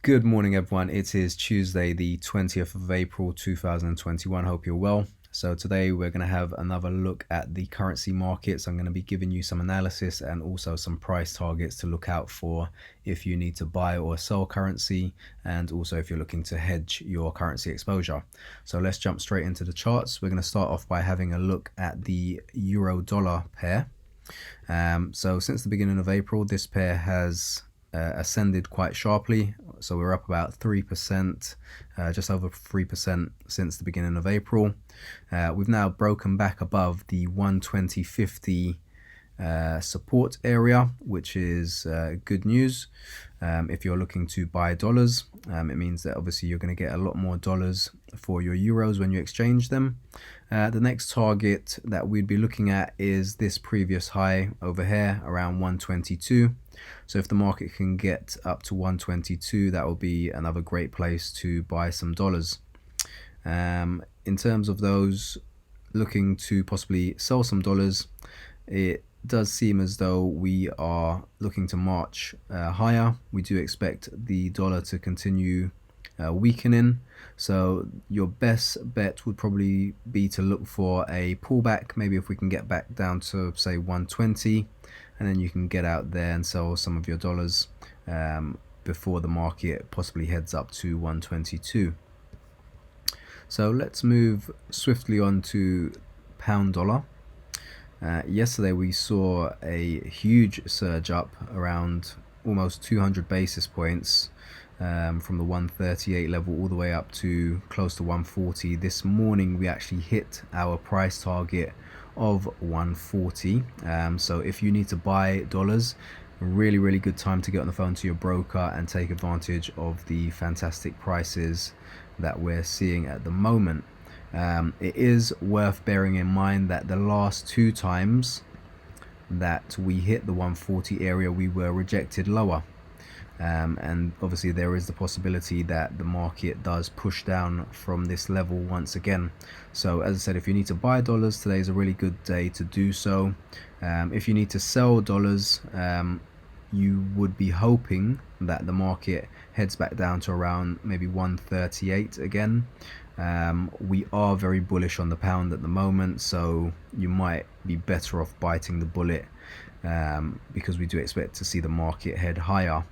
Good morning, everyone. It is Tuesday, the 20th of April, 2021. Hope you're well. So today we're going to have another look at the currency markets. I'm going to be giving you some analysis and also some price targets to look out for if you need to buy or sell currency, and also if you're looking to hedge your currency exposure. So let's jump straight into the charts. We're going to start off by having a look at the euro-dollar pair. So since the beginning of April, this pair has ascended quite sharply. So we're up about 3%, just over 3% since the beginning of April. We've now broken back above the 120.50 support area, which is good news. If you're looking to buy dollars, it means that obviously you're going to get a lot more dollars for your euros when you exchange them. The next target that we'd be looking at is this previous high over here around 122. So if the market can get up to 122, that will be another great place to buy some dollars. In terms of those looking to possibly sell some dollars, it does seem as though we are looking to march higher. We do expect the dollar to continue weakening, so your best bet would probably be to look for a pullback. Maybe if we can get back down to say 120, and then you can get out there and sell some of your dollars before the market possibly heads up to 122. So let's move swiftly on to pound dollar. Yesterday we saw a huge surge up around almost 200 basis points from the 138 level all the way up to close to 140. This morning we actually hit our price target of 140. So if you need to buy dollars, really good time to get on the phone to your broker and take advantage of the fantastic prices that we're seeing at the moment. It is worth bearing in mind that the last two times that we hit the 140 area, we were rejected lower. And obviously there is the possibility that the market does push down from this level once again. So as I said, if you need to buy dollars, today is a really good day to do so. If you need to sell dollars, you would be hoping that the market heads back down to around maybe 138 again. We are very bullish on the pound at the moment, so you might be better off biting the bullet because we do expect to see the market head higher.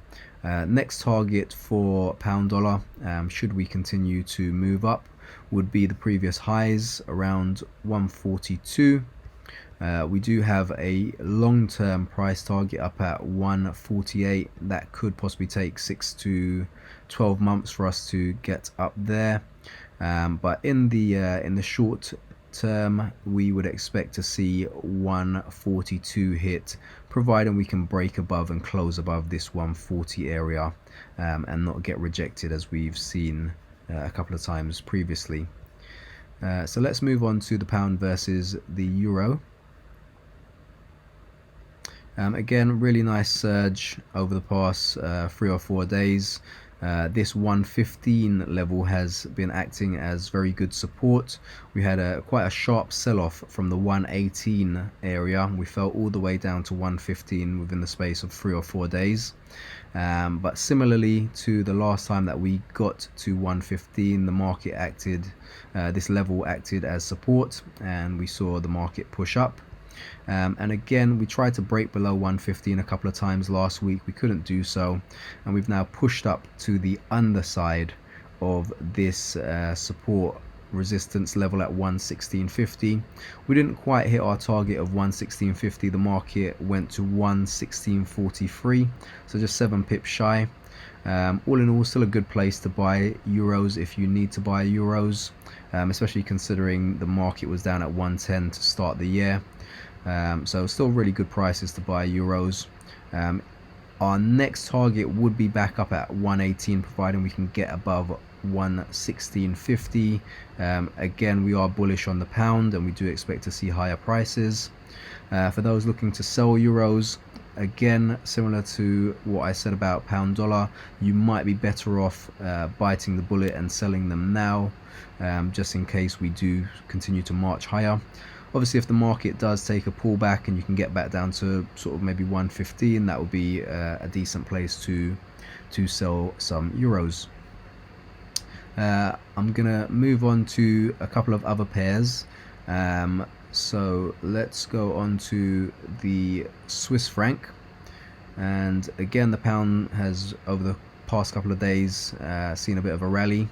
Next target for pound dollar, should we continue to move up, would be the previous highs around 142. We do have a long-term price target up at 148. That could possibly take 6 to 12 months for us to get up there. But in the short term, we would expect to see 142 hit, providing we can break above and close above this 140 area and not get rejected as we've seen a couple of times previously. So let's move on to the pound versus the euro. Again, really nice surge over the past 3 or 4 days. This 115 level has been acting as very good support. We had quite a sharp sell-off from the 118 area. We fell all the way down to 115 within the space of 3 or 4 days. But similarly to the last time that we got to 115, the market acted, this level acted as support, and we saw the market push up. And again, we tried to break below 115 a couple of times last week. We couldn't do so, and we've now pushed up to the underside of this support resistance level at 116.50. We didn't quite hit our target of 116.50. The market went to 116.43, so just 7 pips shy. All in all, still a good place to buy euros if you need to buy euros, especially considering the market was down at 110 to start the year. So still really good prices to buy euros. Our next target would be back up at 118, providing we can get above 116.50. Again, we are bullish on the pound and we do expect to see higher prices. For those looking to sell euros, again, similar to what I said about pound dollar, you might be better off biting the bullet and selling them now, just in case we do continue to march higher. Obviously, if the market does take a pullback and you can get back down to sort of maybe 115, that would be a decent place to to sell some euros. I'm gonna move on to a couple of other pairs. So let's go on to the Swiss franc, and again the pound has over the past couple of days seen a bit of a rally.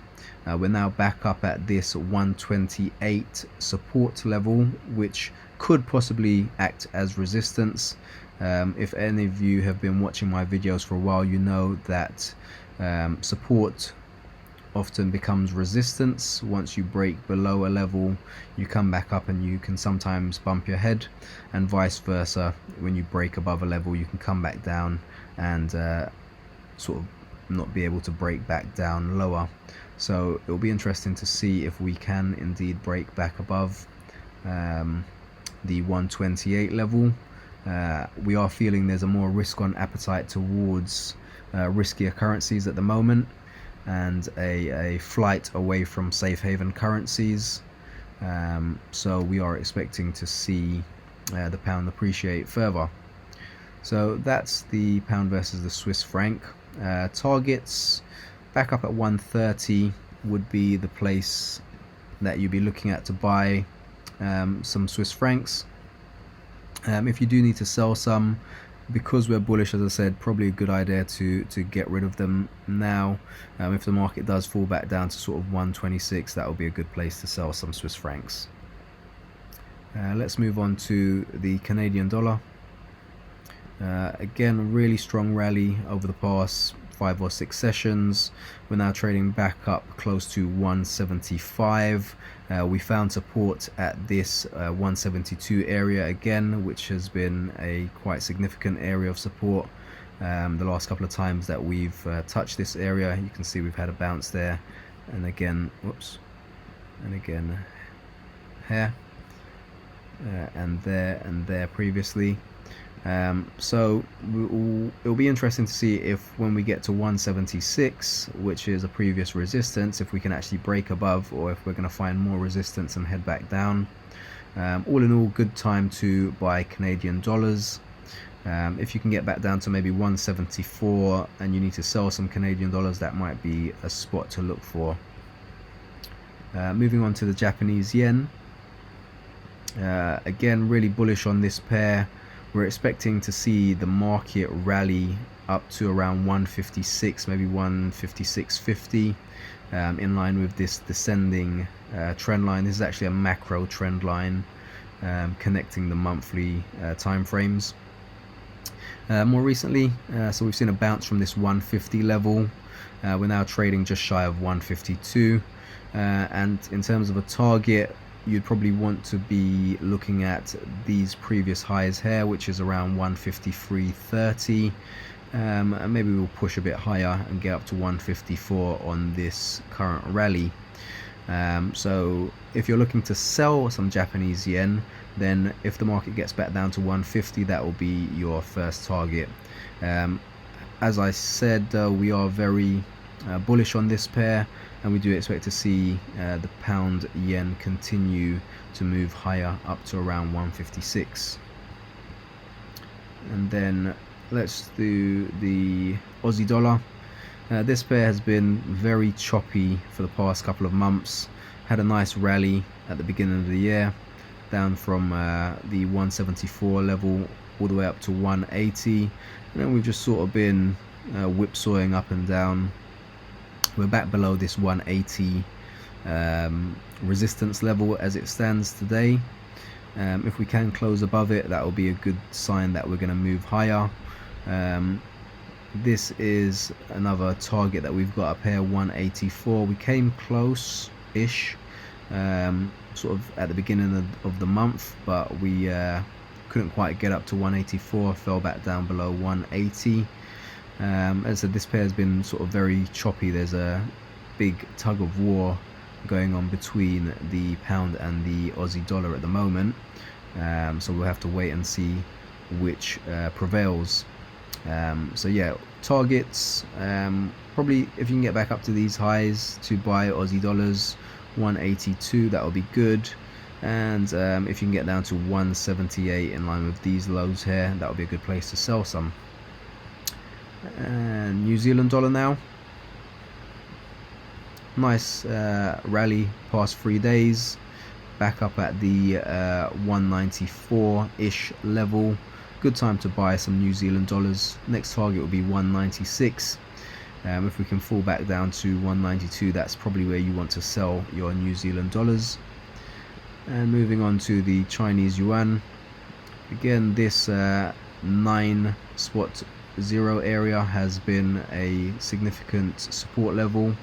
We're now back up at this 128 support level, which could possibly act as resistance. If any of you have been watching my videos for a while, you know that support often becomes resistance. Once you break below a level, you come back up and you can sometimes bump your head, and vice versa. When you break above a level, you can come back down and sort of not be able to break back down lower. So it'll be interesting to see if we can indeed break back above the 128 level. We are feeling there's a more risk on appetite towards riskier currencies at the moment, and a flight away from safe haven currencies. So we are expecting to see the pound appreciate further. So that's the pound versus the Swiss franc. Targets back up at 130 would be the place that you'd be looking at to buy some Swiss francs. If you do need to sell some, because we're bullish, as I said, probably a good idea to get rid of them now. If the market does fall back down to sort of 126, that will be a good place to sell some Swiss francs. Let's move on to the Canadian dollar. Again, a really strong rally over the past 5 or 6 sessions. We're now trading back up close to 175. We found support at this 172 area again, which has been a quite significant area of support. The last couple of times that we've touched this area, you can see we've had a bounce there, and again, whoops, and again here, and there previously. So it'll be interesting to see if when we get to 176, which is a previous resistance, if we can actually break above, or if we're going to find more resistance and head back down. All in all, good time to buy Canadian dollars. If you can get back down to maybe 174 and you need to sell some Canadian dollars, that might be a spot to look for. Moving on to the Japanese yen. Again, really bullish on this pair. We're expecting to see the market rally up to around 156, maybe 156.50, in line with this descending trend line. This is actually a macro trend line connecting the monthly time frames. More recently, so we've seen a bounce from this 150 level. We're now trading just shy of 152, and in terms of a target, you'd probably want to be looking at these previous highs here, which is around 153.30, and maybe we'll push a bit higher and get up to 154 on this current rally. So if you're looking to sell some Japanese yen, then if the market gets back down to 150, that will be your first target. As I said, we are very bullish on this pair, and we do expect to see the pound yen continue to move higher up to around 156. And then let's do the Aussie dollar. This pair has been very choppy for the past couple of months. Had a nice rally at the beginning of the year, down from the 174 level all the way up to 180, and then we've just sort of been whipsawing up and down. We're back below this 180 resistance level as it stands today. If we can close above it, that will be a good sign that we're going to move higher. This is another target that we've got up here, 184. We came close-ish sort of at the beginning of the month, but we couldn't quite get up to 184, fell back down below 180. As I said, this pair has been sort of very choppy. There's a big tug of war going on between the pound and the Aussie dollar at the moment, so we'll have to wait and see which prevails. So yeah, targets, probably if you can get back up to these highs to buy Aussie dollars, 182, that will be good. And if you can get down to 178 in line with these lows here, that will be a good place to sell some. And New Zealand dollar now. Nice rally past 3 days, back up at the 194-ish level. Good time to buy some New Zealand dollars. Next target will be 196. If we can fall back down to 192, that's probably where you want to sell your New Zealand dollars. And moving on to the Chinese yuan. Again, this 9.0 area has been a significant support level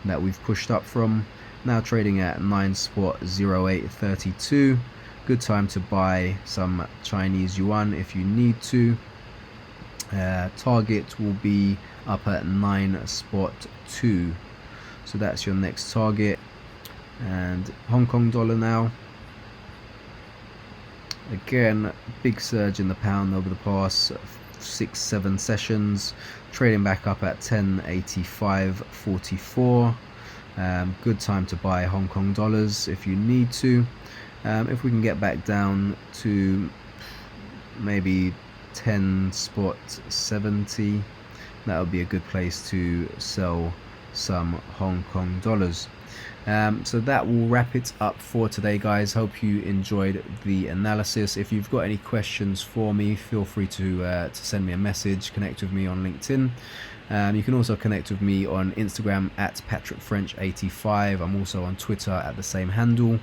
that we've pushed up from. Now trading at 9.0832. Good time to buy some Chinese yuan if you need to. Target will be up at 9.2. So that's your next target. And Hong Kong dollar now. Again, big surge in the pound over the past 6-7 sessions, trading back up at 10.8544. Good time to buy Hong Kong dollars if you need to. If we can get back down to maybe 10.70, that would be a good place to sell some Hong Kong dollars. So that will wrap it up for today, guys. Hope you enjoyed the analysis. If you've got any questions for me, feel free to send me a message, connect with me on LinkedIn. You can also connect with me on Instagram at PatrickFrench85. I'm also on Twitter at the same handle.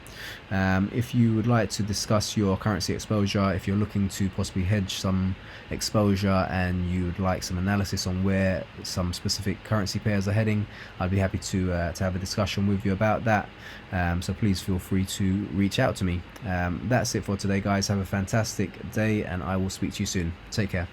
If you would like to discuss your currency exposure, if you're looking to possibly hedge some exposure and you would like some analysis on where some specific currency pairs are heading, I'd be happy to have a discussion with you about that. So please feel free to reach out to me. That's it for today, guys. Have a fantastic day and I will speak to you soon. Take care.